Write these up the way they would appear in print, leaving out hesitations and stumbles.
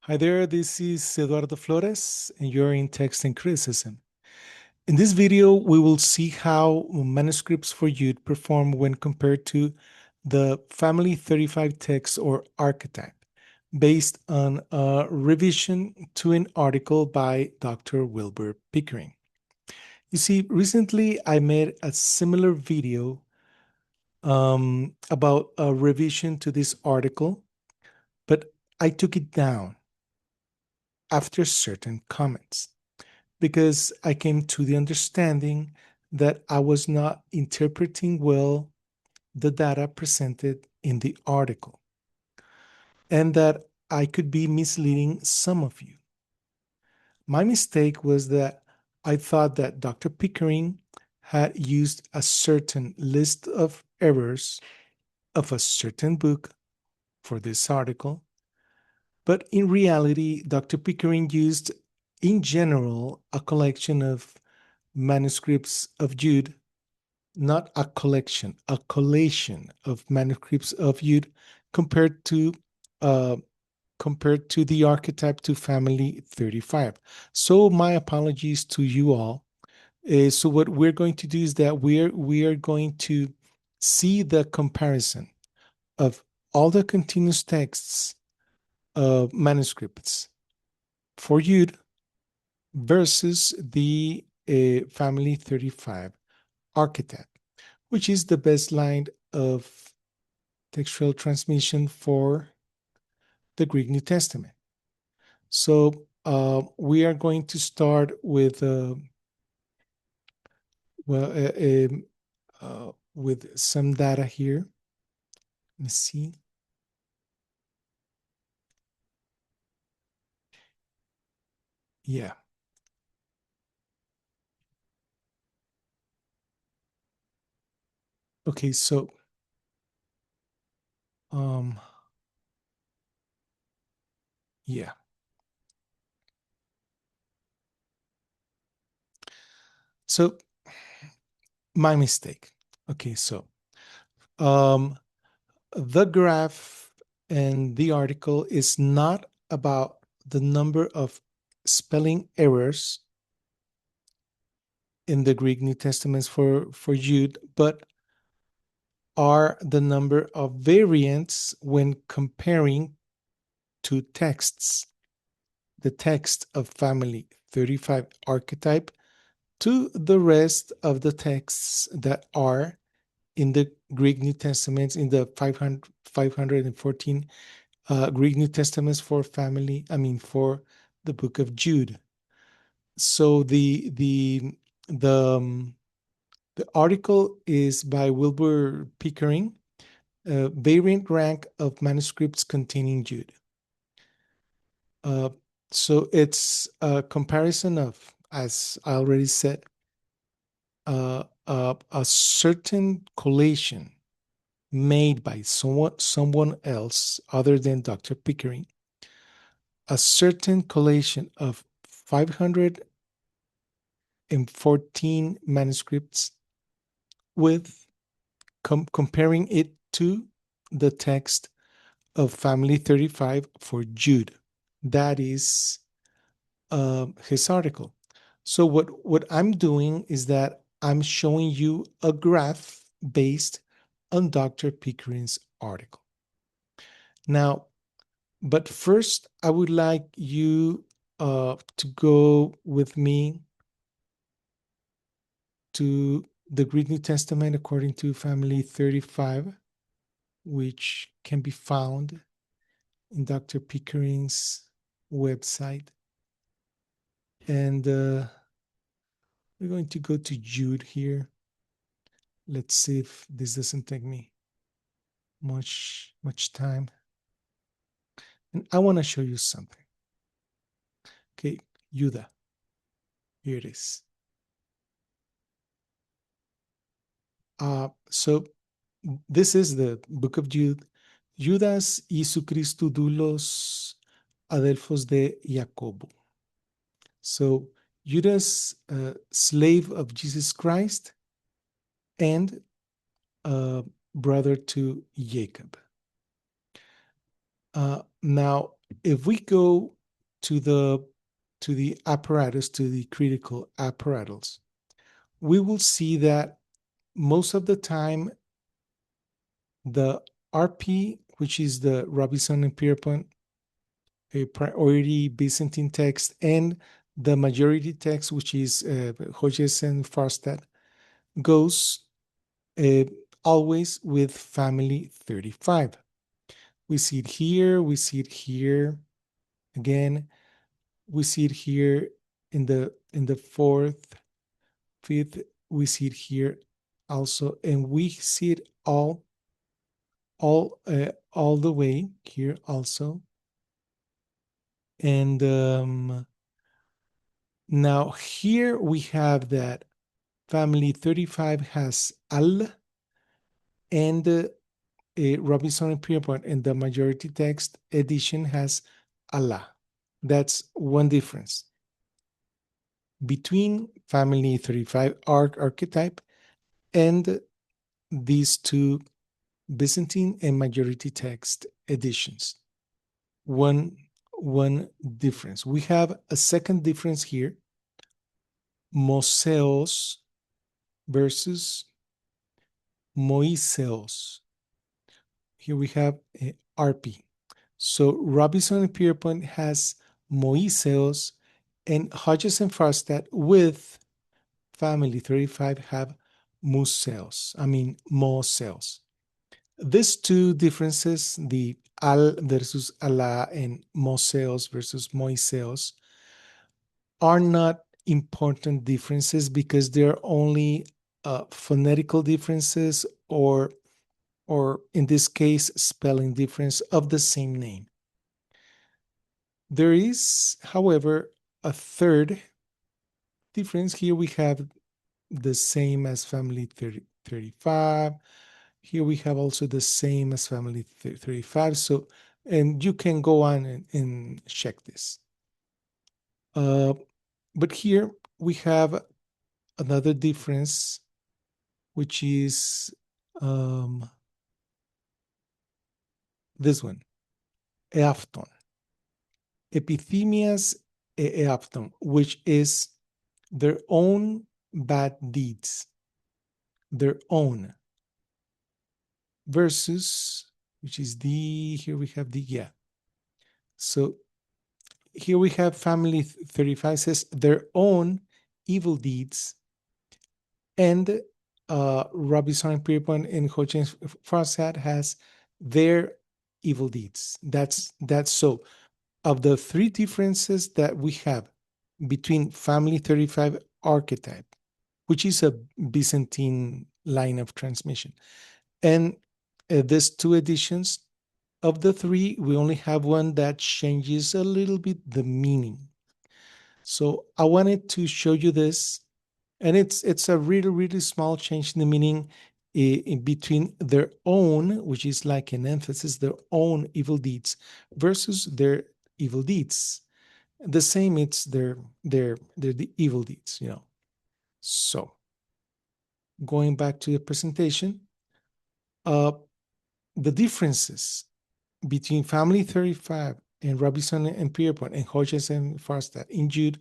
Hi there, this is Eduardo Flores, and you're in Text and Criticism. In this video, we will see how manuscripts for Jude perform when compared to the Family 35 text or Archetype, based on a revision to an article by Dr. Wilbur Pickering. You see, recently I made a similar video about a revision to this article, but I took it down after certain comments, because I came to the understanding that I was not interpreting well the data presented in the article and that I could be misleading some of you. My mistake was that I thought that Dr. Pickering had used a certain list of errors of a certain book for this article, but in reality, Dr. Pickering used, in general, a collection of manuscripts of Jude, not a collection, a collation of manuscripts of Jude compared to uh, the Archetype to Family 35. So my apologies to you all. So what we're going to do is that we are going to see the comparison of all the continuous texts of manuscripts for Jude versus the Family 35 Archetype, which is the best line of textual transmission for the Greek New Testament. So we are going to start with with some data here. Let me see. Yeah. Okay, so um, yeah. So my mistake. Okay, so um, the graph and the article is not about the number of spelling errors in the Greek New Testaments for Jude, but are the number of variants when comparing two texts, the text of Family 35 Archetype to the rest of the texts that are in the Greek New Testaments, in the 514 Greek New Testaments for for the book of Jude. So the the article is by Wilbur Pickering, variant rank of manuscripts containing Jude. Uh, so it's a comparison of, as I already said, a certain collation made by someone else other than Dr. Pickering, a certain collation of 514 manuscripts with comparing it to the text of Family 35 for Jude. That is his article. So what I'm doing is that I'm showing you a graph based on Dr. Pickering's article. Now, but first, I would like you to go with me to the Greek New Testament according to Family 35, which can be found in Dr. Pickering's website. And we're going to go to Jude here. Let's see if this doesn't take me much time. And I want to show you something. Okay, Jude. Here it is. So this is the book of Jude. Judas y su Cristo doulos adelphos de Jacobo. So Judas, slave of Jesus Christ and brother to Jacob. Now, if we go to the apparatus, to the critical apparatus, we will see that most of the time the RP, which is the Robinson and Pierpont a priority Byzantine text, and the majority text, which is Hodges and Farstad, goes uh, always with family 35. We see it here, we see it here. Again, we see it here in the fourth, fifth, we see it here also, and we see it all the way here also. And now here we have that family 35 has al, and Robinson and Pierpont in the majority text edition has Allah. That's one difference between family 35 archetype and these two Byzantine and majority text editions. One difference. We have a second difference here, Moseos versus Moiseos. Here we have RP. So Robinson and Pierpont has Moiseos, and Hodges and Farstad with family 35 have Museos, Moseos. These two differences, the Al versus Allah and Moseos versus Moiseos, are not important differences because they're only phonetical differences, or in this case, spelling difference of the same name. There is, however, a third difference. Here we have the same as family 35. Here we have also the same as family 35. So, and you can go on and check this. But here we have another difference, which is this one, eafton. Epithemias eafton, which is their own bad deeds, their own, versus, which is here we have yeah. So here we have family 35 says their own evil deeds, and Robinson and Pierpont and Hodgins Farstad has their evil deeds. That's so. Of the three differences that we have between family 35 archetype, which is a Byzantine line of transmission, and these two editions, of the three, we only have one that changes a little bit the meaning. So I wanted to show you this, and it's a really small change in the meaning in between their own, which is like an emphasis, their own evil deeds versus their evil deeds. The same, it's their the evil deeds, you know. So going back to the presentation, the differences between family 35 and Robinson and Pierpont and Hodges and Farstad in Jude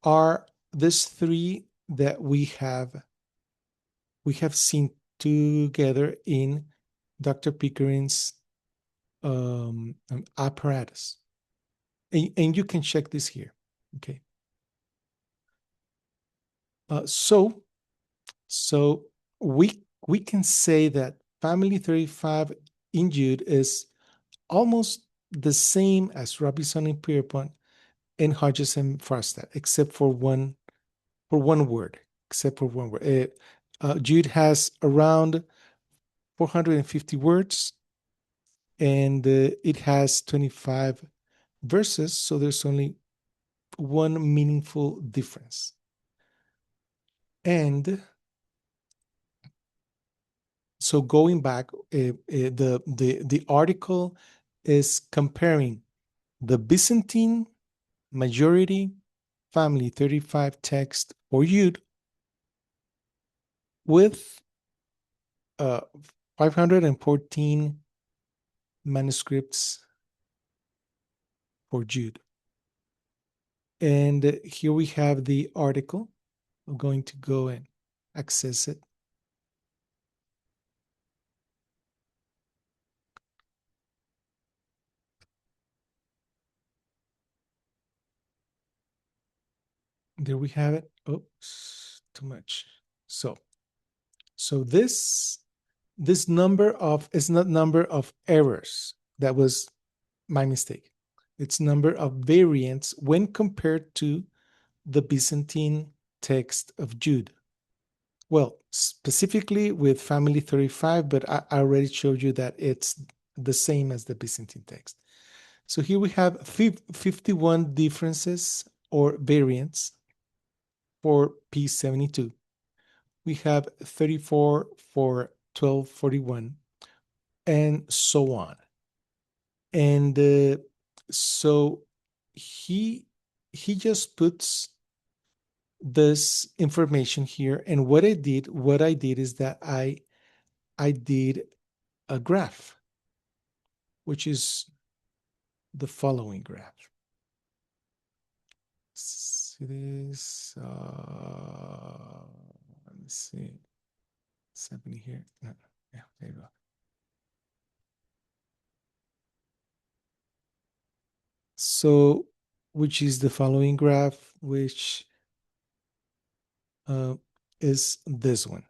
are these three that we have seen together in Dr. Pickering's apparatus. And you can check this here, okay? So we can say that family 35 in Jude is almost the same as Robinson and Pierpont and Hodges and Farstad, except for one word. Jude has around 450 words, and it has 25 verses, so there's only one meaningful difference. And so going back, the article is comparing the Byzantine majority family 35 text for Jude with 514 manuscripts for Jude. And here we have the article. I'm going to go and access it. There we have it. Oops, too much. So this number of is not number of errors. That was my mistake. It's number of variants when compared to the Byzantine text of Jude. Well, specifically with family 35, but I already showed you that it's the same as the Byzantine text. So here we have 51 differences or variants for P72. We have 34 for 1241, and so on. And so he he just puts this information here. And what I did is that I did a graph, which is the following graph. It is let me see what's happening here. No, yeah, there you go. So, which is the following graph, which uh, is this one.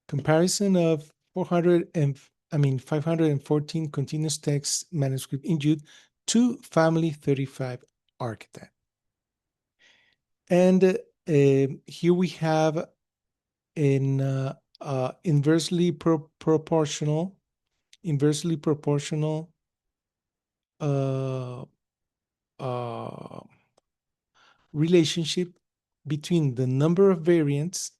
Comparison of 514 continuous text manuscript in Jude to family 35 archetype. And here we have an inversely proportional uh, uh, relationship between the number of variants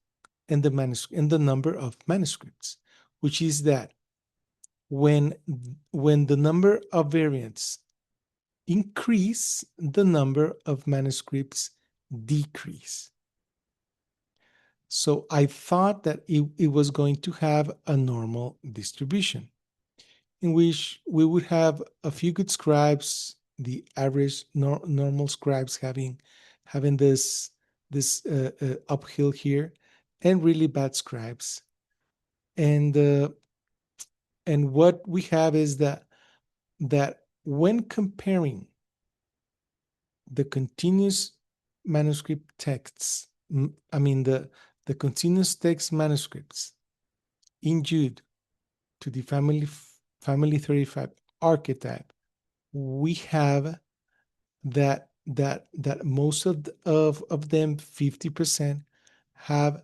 and the number of manuscripts, which is that when the number of variants increase, the number of manuscripts decrease. So I thought that it was going to have a normal distribution in which we would have a few good scribes, the average normal scribes having this uphill here, and really bad scribes. And what we have is that when comparing the continuous manuscript texts, the continuous text manuscripts in Jude to the family 35 archetype, we have that most of them, 50%, have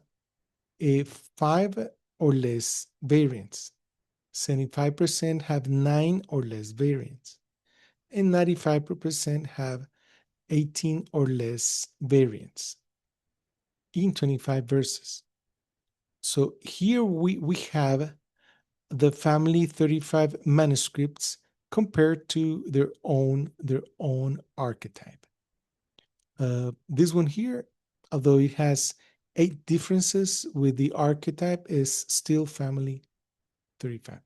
a 5 or less variants. 75% have 9 or less variants, and 95% have 18 or less variants in 25 verses. So here we have the family 35 manuscripts compared to their own archetype. This one here, although it has 8 differences with the archetype, is still family 35.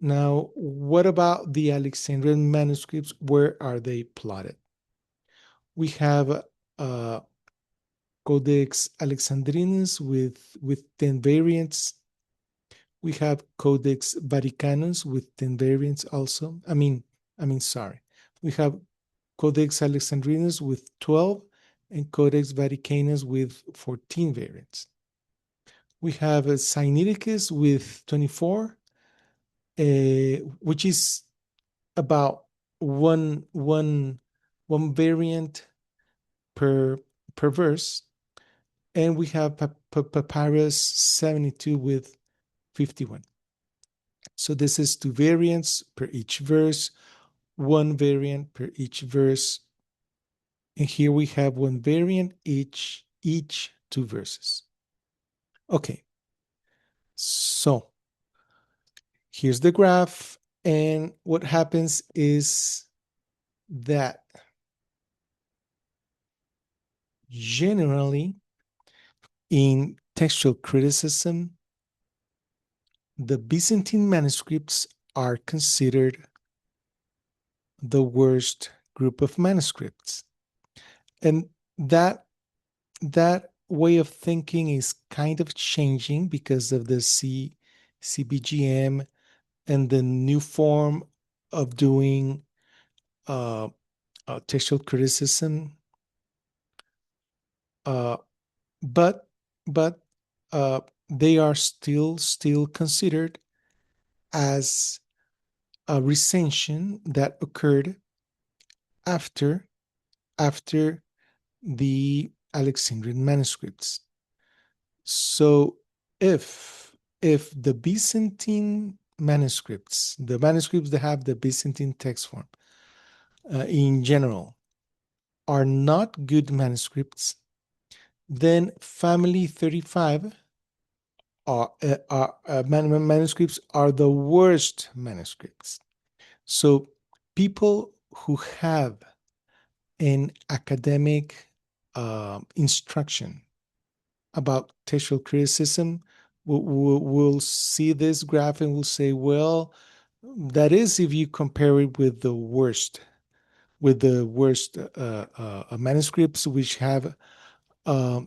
Now, what about the Alexandrian manuscripts? Where are they plotted? We have Codex Alexandrinus with 10 variants. We have Codex Vaticanus with 10 variants also. Sorry. We have Codex Alexandrinus with 12 and Codex Vaticanus with 14 variants. We have a Sinaiticus with 24, which is about one variant per verse. And we have Papyrus 72 with 51. So this is 2 variants per each verse, 1 variant per each verse. And here we have 1 variant each 2 verses. Okay, so here's the graph. And what happens is that generally in textual criticism, the Byzantine manuscripts are considered the worst group of manuscripts. And that way of thinking is kind of changing because of the CBGM and the new form of doing uh, textual criticism. Uh, but but they are still considered as a recension that occurred after after the Alexandrian manuscripts. So if the Byzantine manuscripts, the manuscripts that have the Byzantine text form, in general, are not good manuscripts, then Family 35 manuscripts are the worst manuscripts. So people who have an academic instruction about textual criticism will see this graph and will say, well, that is if you compare it with the worst manuscripts which have uh,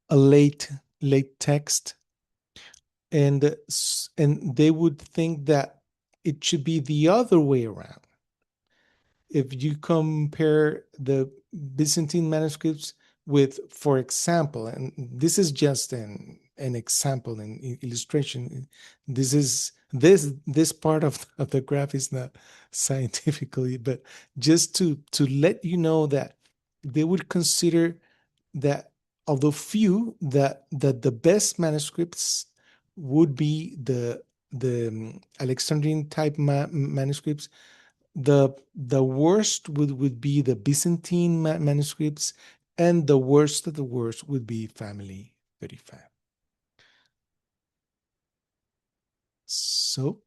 a late text, and they would think that it should be the other way around. If you compare the Byzantine manuscripts with, for example, and this is just an example, an illustration. This part of the graph is not scientifically, but just to let you know that they would consider that, although few, that the best manuscripts would be the Alexandrian type manuscripts. The worst would be the Byzantine manuscripts, and the worst of the worst would be Family 35. So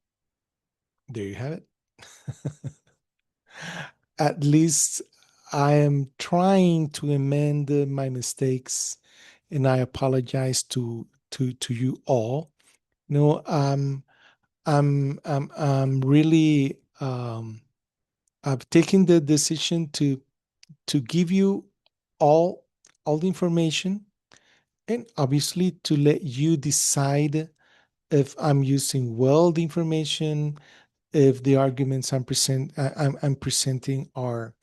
there you have it. At least I am trying to amend my mistakes, and I apologize to you all. No, I'm really I've taken the decision to give you all all the information, and obviously to let you decide if I'm using well the information, if the arguments I'm presenting are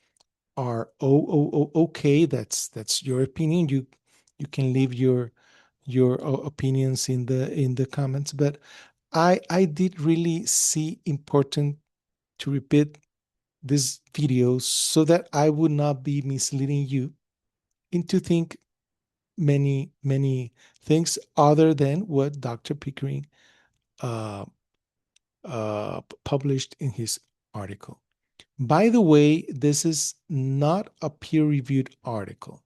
okay. That's your opinion. You can leave your opinions in the comments, but I did really see important to repeat this video so that I would not be misleading you into think many things other than what Dr. Pickering uh, published in his article. By the way, this is not a peer-reviewed article.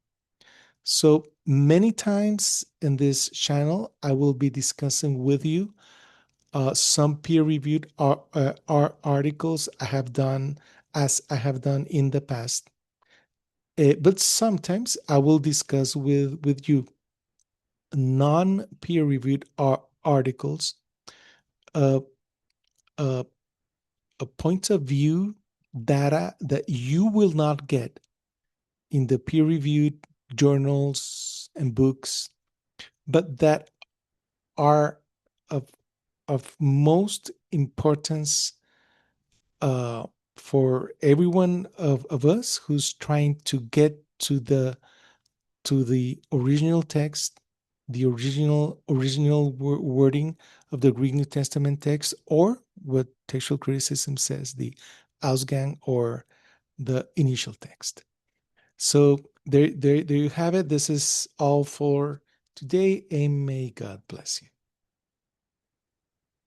So many times in this channel, I will be discussing with you some peer-reviewed articles I have done, as I have done in the past. But sometimes I will discuss with you non-peer-reviewed articles, uh, uh, a point of view, data that you will not get in the peer-reviewed journals and books, but that are of most importance for everyone of us who's trying to get to the original text, the original wording of the Greek New Testament text, or what textual criticism says, the Ausgang or the initial text. So there you have it. This is all for today, and may God bless you.